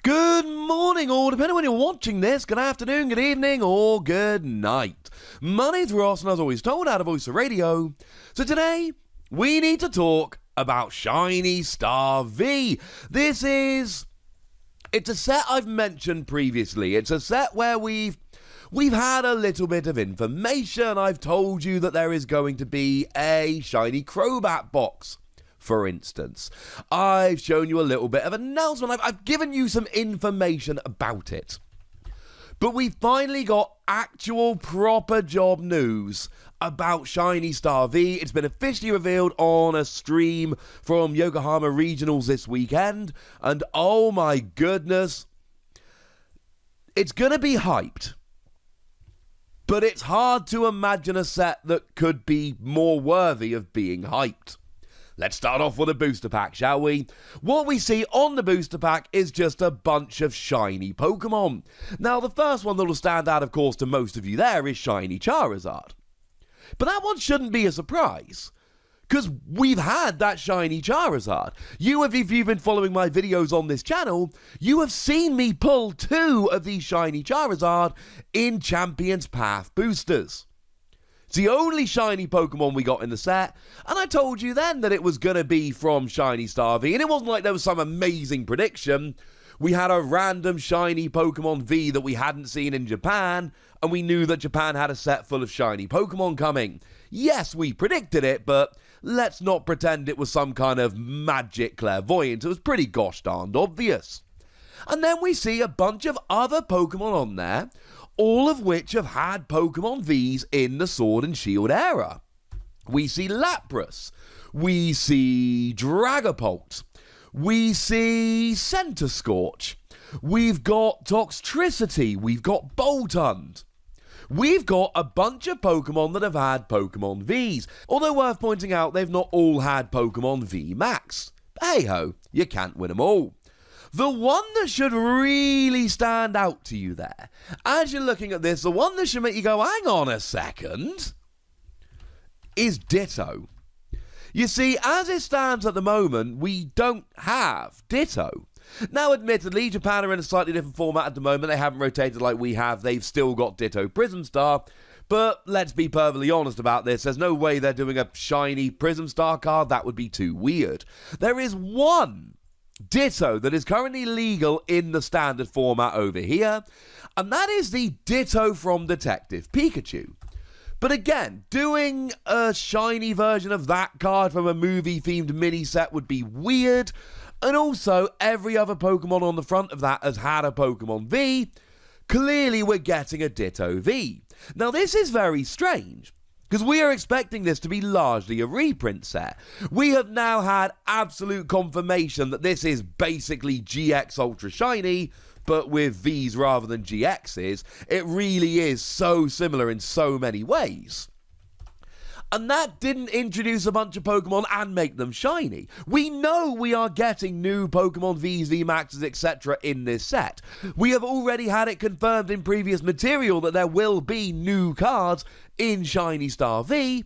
Good morning, or depending on when you're watching this, good afternoon, good evening, or good night. My name's Ross, and as always told, out of Voice of Radio. So today, we need to talk about Shiny Star V. It's a set I've mentioned previously. It's a set where we've had a little bit of information. I've told you that there is going to be a Shiny Crobat box. For instance, I've shown you a little bit of announcement. I've given you some information about it. But we finally got actual proper job news about Shiny Star V. It's been officially revealed on a stream from Yokohama Regionals this weekend. And oh my goodness, it's going to be hyped. But it's hard to imagine a set that could be more worthy of being hyped. Let's start off with a booster pack, shall we? What we see on the booster pack is just a bunch of shiny Pokemon. Now, the first one that will stand out, of course, to most of you there is shiny Charizard. But that one shouldn't be a surprise, because we've had that shiny Charizard. If you've been following my videos on this channel, you have seen me pull 2 of these shiny Charizard in Champions Path boosters. It's the only shiny Pokemon we got in the set, and I told you then that it was going to be from Shiny Star V, and it wasn't like there was some amazing prediction. We had a random shiny Pokemon V that we hadn't seen in Japan, and we knew that Japan had a set full of shiny Pokemon coming. Yes, we predicted it, but let's not pretend it was some kind of magic clairvoyance. It was pretty gosh darned obvious. And then we see a bunch of other Pokemon on there, all of which have had Pokemon Vs in the Sword and Shield era. We see Lapras, we see Dragapult, we see Centiskorch, we've got Toxtricity, we've got Boltund. We've got a bunch of Pokemon that have had Pokemon Vs, although worth pointing out they've not all had Pokemon VMAX. Hey ho, you can't win them all. The one that should really stand out to you there, as you're looking at this, the one that should make you go, hang on a second, is Ditto. You see, as it stands at the moment, we don't have Ditto. Now, admittedly, Japan are in a slightly different format at the moment. They haven't rotated like we have. They've still got Ditto Prism Star. But let's be perfectly honest about this. There's no way they're doing a shiny Prism Star card. That would be too weird. There is one Ditto that is currently legal in the standard format over here, and that is the Ditto from Detective Pikachu. But again, doing a shiny version of that card from a movie-themed mini-set would be weird, and also every other Pokemon on the front of that has had a Pokemon V. Clearly we're getting a Ditto V. Now this is very strange, because we are expecting this to be largely a reprint set. We have now had absolute confirmation that this is basically GX Ultra Shiny, but with Vs rather than GXs. It really is so similar in so many ways. And that didn't introduce a bunch of Pokemon and make them shiny. We know we are getting new Pokemon Vs, VMAXs, etc. in this set. We have already had it confirmed in previous material that there will be new cards in Shiny Star V.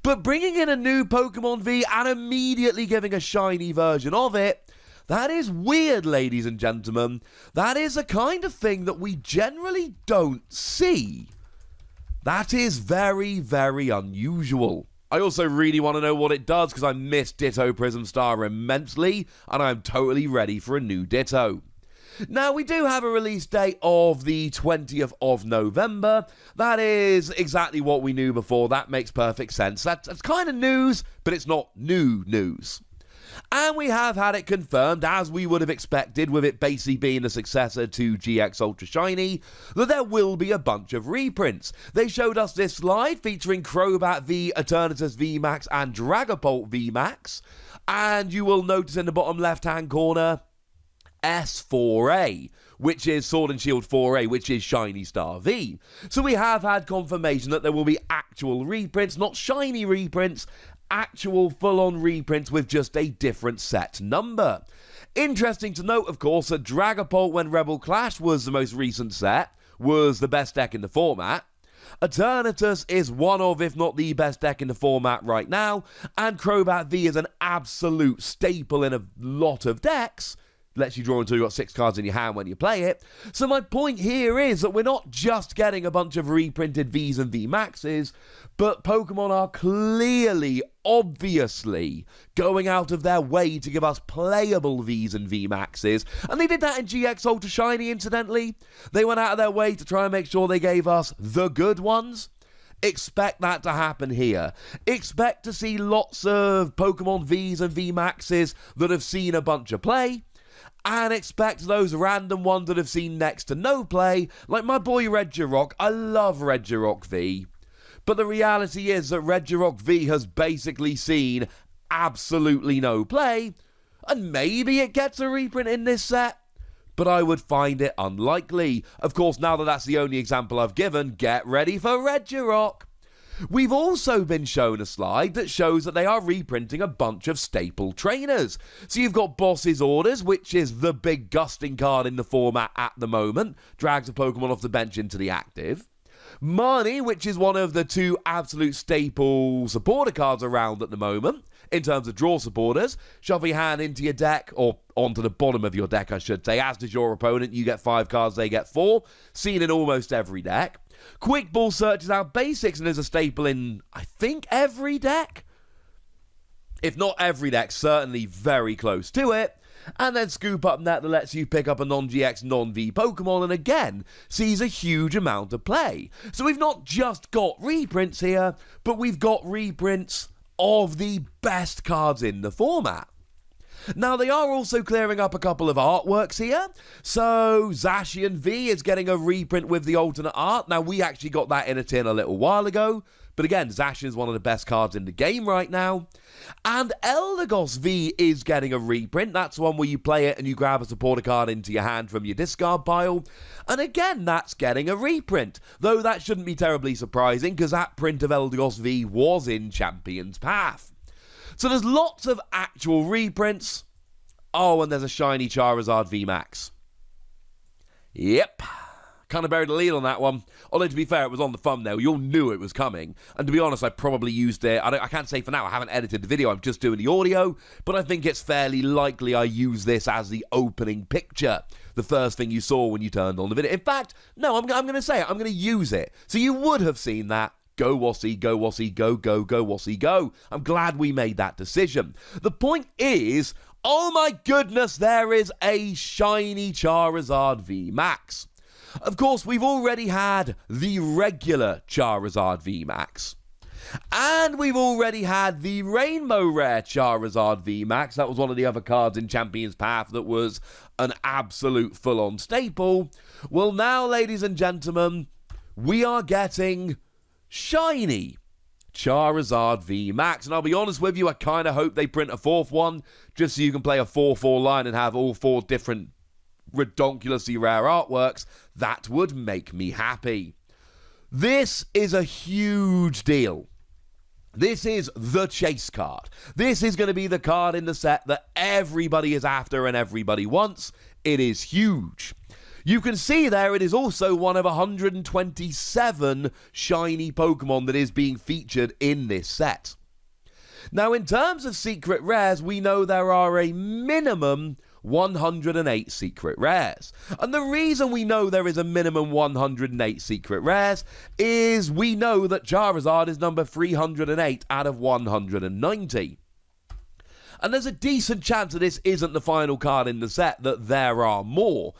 But bringing in a new Pokemon V and immediately giving a shiny version of it, that is weird, ladies and gentlemen. That is a kind of thing that we generally don't see. That is very, very unusual. I also really want to know what it does, because I miss Ditto Prism Star immensely, and I'm totally ready for a new Ditto. Now, we do have a release date of the 20th of November. That is exactly what we knew before. That makes perfect sense. That's kind of news, but it's not new news. And we have had it confirmed, as we would have expected, with it basically being the successor to GX Ultra Shiny, that there will be a bunch of reprints. They showed us this slide featuring Crobat V, Eternatus VMAX, and Dragapult VMAX. And you will notice in the bottom left-hand corner, S4A, which is Sword and Shield 4A, which is Shiny Star V. So we have had confirmation that there will be actual reprints, not shiny reprints, actual full-on reprints with just a different set number. Interesting to note, of course, that Dragapult, when Rebel Clash was the most recent set, was the best deck in the format. Eternatus is one of, if not the best deck in the format right now, and Crobat V is an absolute staple in a lot of decks, lets you draw until you've got 6 cards in your hand when you play it. So my point here is that we're not just getting a bunch of reprinted Vs and VMAXs, but Pokemon are clearly, obviously, going out of their way to give us playable Vs and VMAXs. And they did that in GX Ultra Shiny, incidentally. They went out of their way to try and make sure they gave us the good ones. Expect that to happen here. Expect to see lots of Pokemon Vs and VMAXs that have seen a bunch of play. And expect those random ones that have seen next to no play, like my boy Regirock. I love Regirock V. But the reality is that Regirock V has basically seen absolutely no play. And maybe it gets a reprint in this set, but I would find it unlikely. Of course, now that that's the only example I've given, get ready for Regirock. We've also been shown a slide that shows that they are reprinting a bunch of staple trainers. So you've got Boss's Orders, which is the big gusting card in the format at the moment. Drags a Pokemon off the bench into the active. Marnie, which is one of the 2 absolute staple supporter cards around at the moment, in terms of draw supporters. Shove your hand into your deck, or onto the bottom of your deck, I should say, as does your opponent. You get 5 cards, they get 4. Seen in almost every deck. Quick Ball searches out basics and is a staple in, I think, every deck. If not every deck, certainly very close to it. And then Scoop Up Net that lets you pick up a non-GX, non-V Pokemon, and again, sees a huge amount of play. So we've not just got reprints here, but we've got reprints of the best cards in the format. Now, they are also clearing up a couple of artworks here. So, Zacian V is getting a reprint with the alternate art. Now, we actually got that in a tin a little while ago. But again, Zacian is one of the best cards in the game right now. And Eldegoss V is getting a reprint. That's one where you play it and you grab a supporter card into your hand from your discard pile. And again, that's getting a reprint. Though that shouldn't be terribly surprising, because that print of Eldegoss V was in Champion's Path. So there's lots of actual reprints. Oh, and there's a shiny Charizard VMAX. Yep. Kind of buried the lead on that one. Although, to be fair, it was on the thumbnail. You all knew it was coming. And to be honest, I probably used it. I can't say for now. I haven't edited the video. I'm just doing the audio. But I think it's fairly likely I use this as the opening picture. The first thing you saw when you turned on the video. In fact, no, I'm going to say it. I'm going to use it. So you would have seen that. Go Wassy, go Wassy, go, go, go Wassy, go. I'm glad we made that decision. The point is, oh my goodness, there is a shiny Charizard VMAX. Of course, we've already had the regular Charizard VMAX. And we've already had the Rainbow Rare Charizard VMAX. That was one of the other cards in Champion's Path that was an absolute full-on staple. Well, now, ladies and gentlemen, we are getting shiny Charizard VMAX. And I'll be honest with you, I kind of hope they print a 4th one, just so you can play a 4-4 line and have all 4 different redonkulously rare artworks. That would make me happy. This is a huge deal. This is the chase card. This is going to be the card in the set that everybody is after and everybody wants. It is huge. You can see there it is also one of 127 shiny Pokemon that is being featured in this set. Now, in terms of secret rares, we know there are a minimum 108 secret rares. And the reason we know there is a minimum 108 secret rares is we know that Charizard is number 308 out of 190. And there's a decent chance that this isn't the final card in the set, that there are more.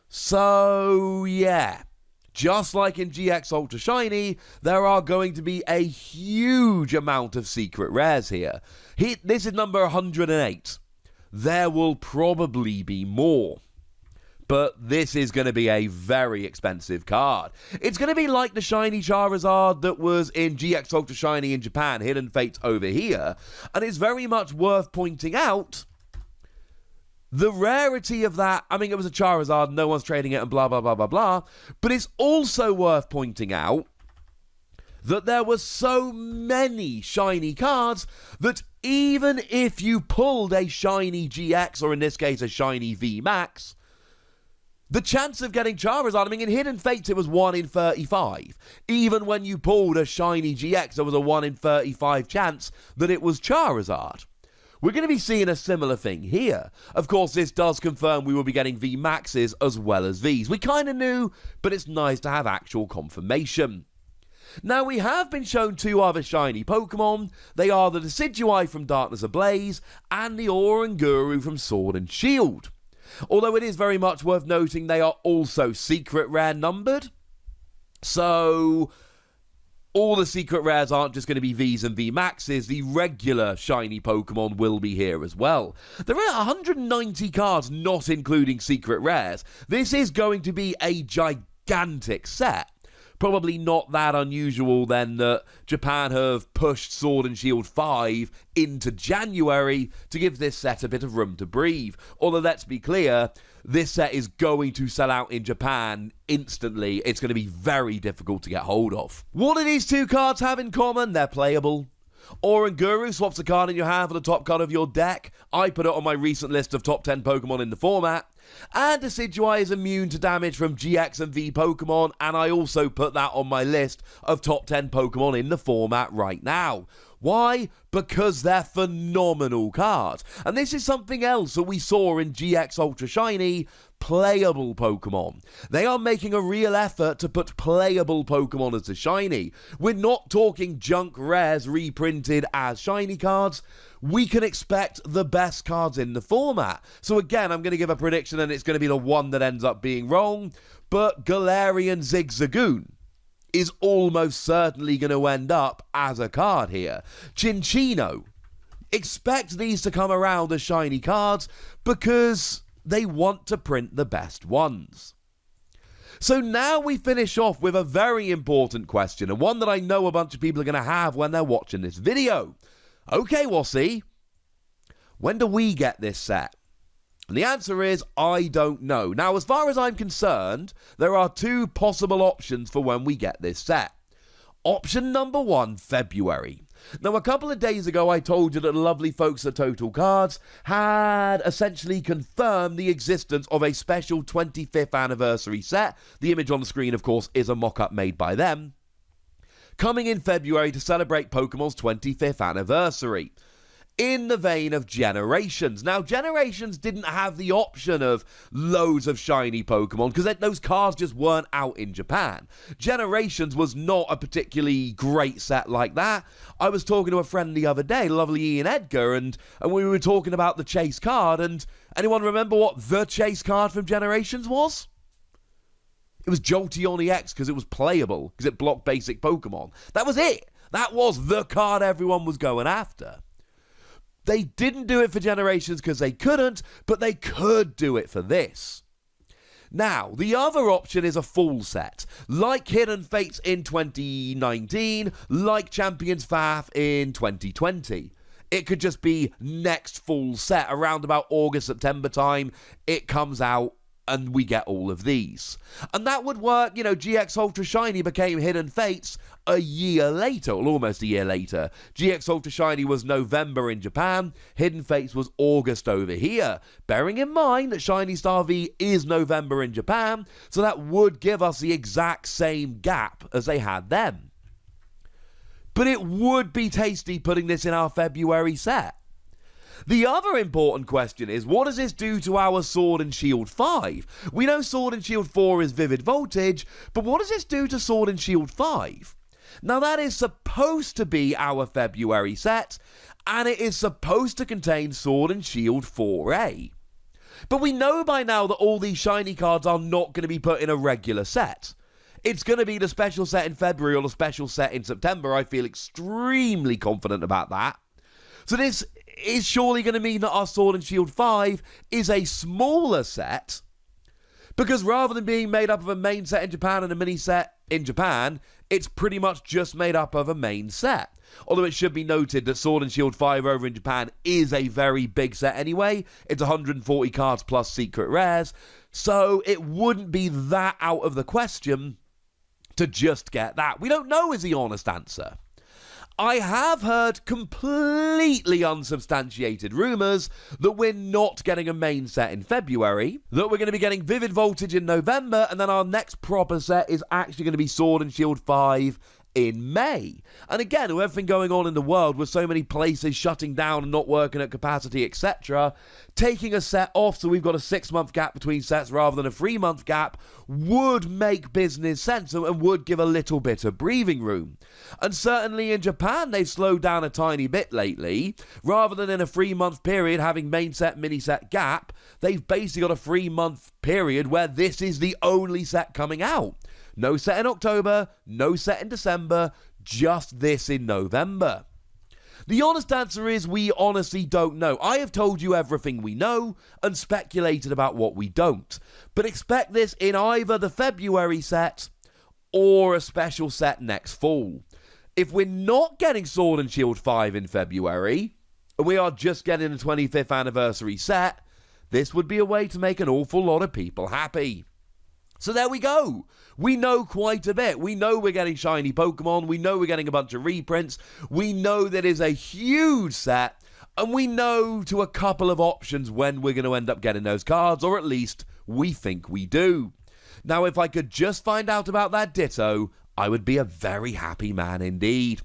So, yeah, just like in GX Ultra Shiny, there are going to be a huge amount of secret rares here. This is number 108. There will probably be more. But this is going to be a very expensive card. It's going to be like the shiny Charizard that was in GX Ultra Shiny in Japan, Hidden Fates over here. And it's very much worth pointing out the rarity of that. I mean, it was a Charizard, no one's trading it and blah, blah, blah, blah, blah. But it's also worth pointing out that there were so many shiny cards that even if you pulled a shiny GX, or in this case a shiny VMAX, the chance of getting Charizard, I mean, in Hidden Fates it was 1 in 35. Even when you pulled a shiny GX, there was a 1 in 35 chance that it was Charizard. we're going to be seeing a similar thing here. Of course, this does confirm we will be getting VMAXs as well as Vs. We kind of knew, but it's nice to have actual confirmation. Now, we have been shown two other shiny Pokemon. They are the Decidueye from Darkness Ablaze and the Oranguru from Sword and Shield. Although it is very much worth noting they are also secret rare numbered. So all the secret rares aren't just going to be Vs and VMAXs. The regular shiny Pokemon will be here as well. There are 190 cards, not including secret rares. This is going to be a gigantic set. Probably not that unusual then that Japan have pushed Sword and Shield 5 into January to give this set a bit of room to breathe. Although let's be clear, this set is going to sell out in Japan instantly. It's going to be very difficult to get hold of. What do these two cards have in common? They're playable. Oranguru swaps a card in your hand for the top card of your deck. I put it on my recent list of top 10 Pokemon in the format. And Decidueye is immune to damage from GX and V Pokemon, and I also put that on my list of top 10 Pokemon in the format right now. Why? Because they're phenomenal cards. And this is something else that we saw in GX Ultra Shiny, playable Pokemon. They are making a real effort to put playable Pokemon as the shiny. We're not talking junk rares reprinted as shiny cards. We can expect the best cards in the format. So again, I'm going to give a prediction and it's going to be the one that ends up being wrong. But Galarian Zigzagoon is almost certainly going to end up as a card here. Chinchino. Expect these to come around as shiny cards because they want to print the best ones. So now we finish off with a very important question, and one that I know a bunch of people are going to have when they're watching this video. Okay, Wassy, when do we get this set? And the answer is, I don't know. Now, as far as I'm concerned, there are two possible options for when we get this set. Option number 1, February. Now, a couple of days ago, I told you that the lovely folks at Total Cards had essentially confirmed the existence of a special 25th anniversary set. The image on the screen, of course, is a mock-up made by them, coming in February to celebrate Pokemon's 25th anniversary, in the vein of Generations. Now, Generations didn't have the option of loads of shiny Pokemon because those cards just weren't out in Japan. Generations was not a particularly great set like that. I was talking to a friend the other day, lovely Ian Edgar, and we were talking about the Chase card, and anyone remember what the Chase card from Generations was? It was Jolteon EX because it was playable, because it blocked basic Pokemon. That was it. That was the card everyone was going after. They didn't do it for Generations because they couldn't, but they could do it for this. Now, the other option is a full set, like Hidden Fates in 2019, like Champions FAF in 2020. It could just be next full set, around about August, September time. It comes out and we get all of these. And that would work, GX Ultra Shiny became Hidden Fates a year later, or almost a year later. GX Ultra Shiny was November in Japan, Hidden Fates was August over here. Bearing in mind that Shiny Star V is November in Japan, so that would give us the exact same gap as they had then. But it would be tasty putting this in our February set. The other important question is, what does this do to our Sword and Shield 5? We know Sword and Shield 4 is Vivid Voltage, but what does this do to Sword and Shield 5? Now, that is supposed to be our February set, and it is supposed to contain Sword and Shield 4A. But we know by now that all these shiny cards are not going to be put in a regular set. It's going to be the special set in February or the special set in September. I feel extremely confident about that. So this is surely going to mean that our Sword and Shield 5 is a smaller set, because rather than being made up of a main set in Japan and a mini set in Japan, it's pretty much just made up of a main set. Although it should be noted that Sword and Shield 5 over in Japan is a very big set anyway. It's 140 cards plus secret rares, so it wouldn't be that out of the question to just get that. We don't know is the honest answer. I have heard completely unsubstantiated rumours that we're not getting a main set in February, that we're going to be getting Vivid Voltage in November, and then our next proper set is actually going to be Sword and Shield 5 in May. And again, with everything going on in the world, with so many places shutting down and not working at capacity, etc., taking a set off so we've got a 6-month gap between sets rather than a 3-month gap would make business sense and would give a little bit of breathing room. And certainly in Japan, they've slowed down a tiny bit lately. Rather than in a 3-month period having main set, mini set gap, they've basically got a 3-month period where this is the only set coming out. No set in October, no set in December, just this in November. The honest answer is we honestly don't know. I have told you everything we know and speculated about what we don't. But expect this in either the February set or a special set next fall. If we're not getting Sword and Shield 5 in February, and we are just getting a 25th anniversary set, this would be a way to make an awful lot of people happy. So there we go. We know quite a bit. We know we're getting shiny Pokemon. We know we're getting a bunch of reprints. We know that is a huge set. And we know to a couple of options when we're going to end up getting those cards, or at least we think we do. Now, if I could just find out about that Ditto, I would be a very happy man indeed.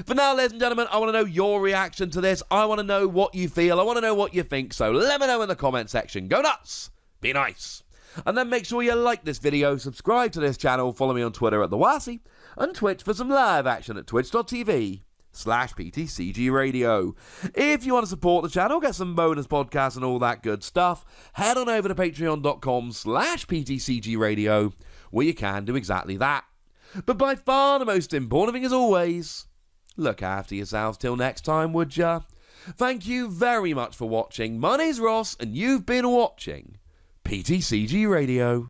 For now, ladies and gentlemen, I want to know your reaction to this. I want to know what you feel. I want to know what you think. So let me know in the comment section. Go nuts. Be nice. And then make sure you like this video, subscribe to this channel, follow me on Twitter at TheWasi, and Twitch for some live action at twitch.tv/PTCG Radio. If you want to support the channel, get some bonus podcasts and all that good stuff, head on over to patreon.com/PTCG Radio, where you can do exactly that. But by far the most important thing, as always, look after yourselves till next time, would ya? Thank you very much for watching. My name's Ross, and you've been watching PTCG Radio.